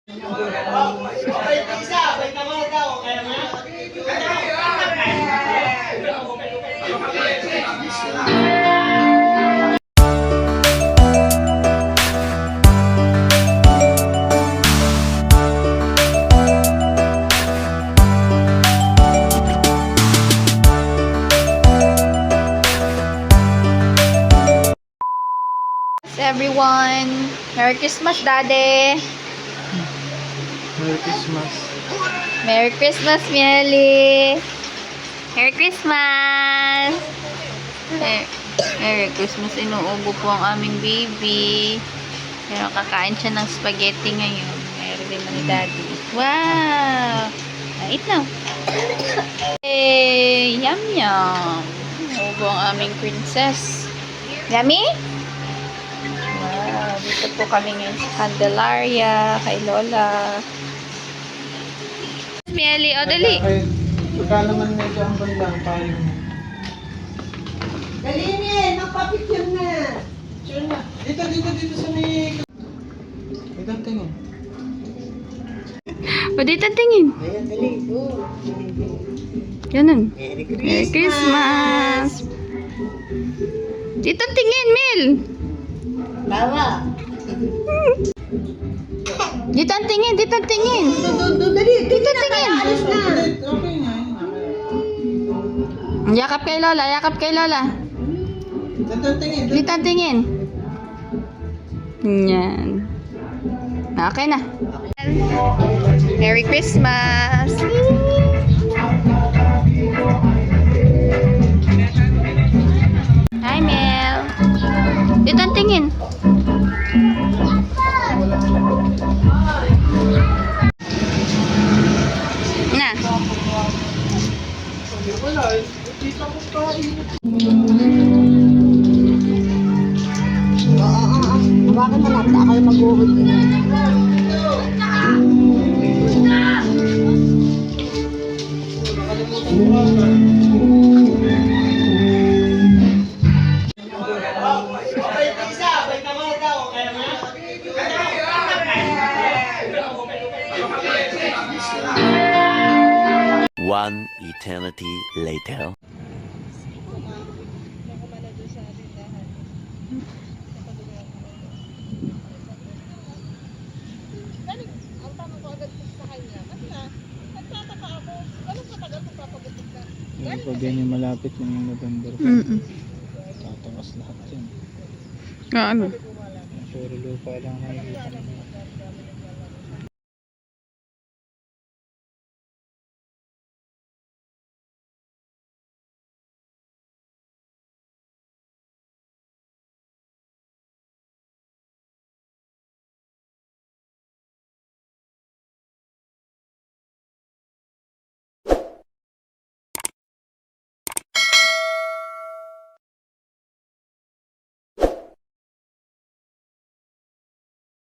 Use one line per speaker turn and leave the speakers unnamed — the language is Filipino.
Everyone, Merry Christmas, Daddy.
Merry Christmas.
Merry Christmas, Mieli. Merry Christmas. Merry Christmas. Inuubo po ang aming baby. Pero kakain siya ng spaghetti ngayon. Meron din ni Daddy. Wow! Eat na. Hey, yum yum. Inuubo ang aming princess. Yummy? Wow, dito po kami ngayon sa Candelaria, kay Lola. Mieli, o dali.
Pagka naman medyo ang bandang paano.
Dali niya, magpapicture na.
Sure na. Dito sa may... Dito tingin.
O dito tingin.
Ayan, dali. Oh.
Ganun.
Merry
Merry Christmas. Dito tingin, Mel.
Tawa.
Dito ang tingin, dito ang tingin.
Dali,
Dito tingin.
alis na.
Okay nga.
Yakap kay Lola, yakap kay Lola.
Dito tingin.
Dito ang tingin. Yan. Okay na. Merry Christmas. Hi, Mel. Dito ang tingin. Na.
Wala. Dito ko kain.
Hawakan mo lang, ako yung mag-uod.
One eternity later.
Pag ganyan malapit na yung November. Tatakas lahat yan.
Ano?
Puro lupa lang nakikita naman.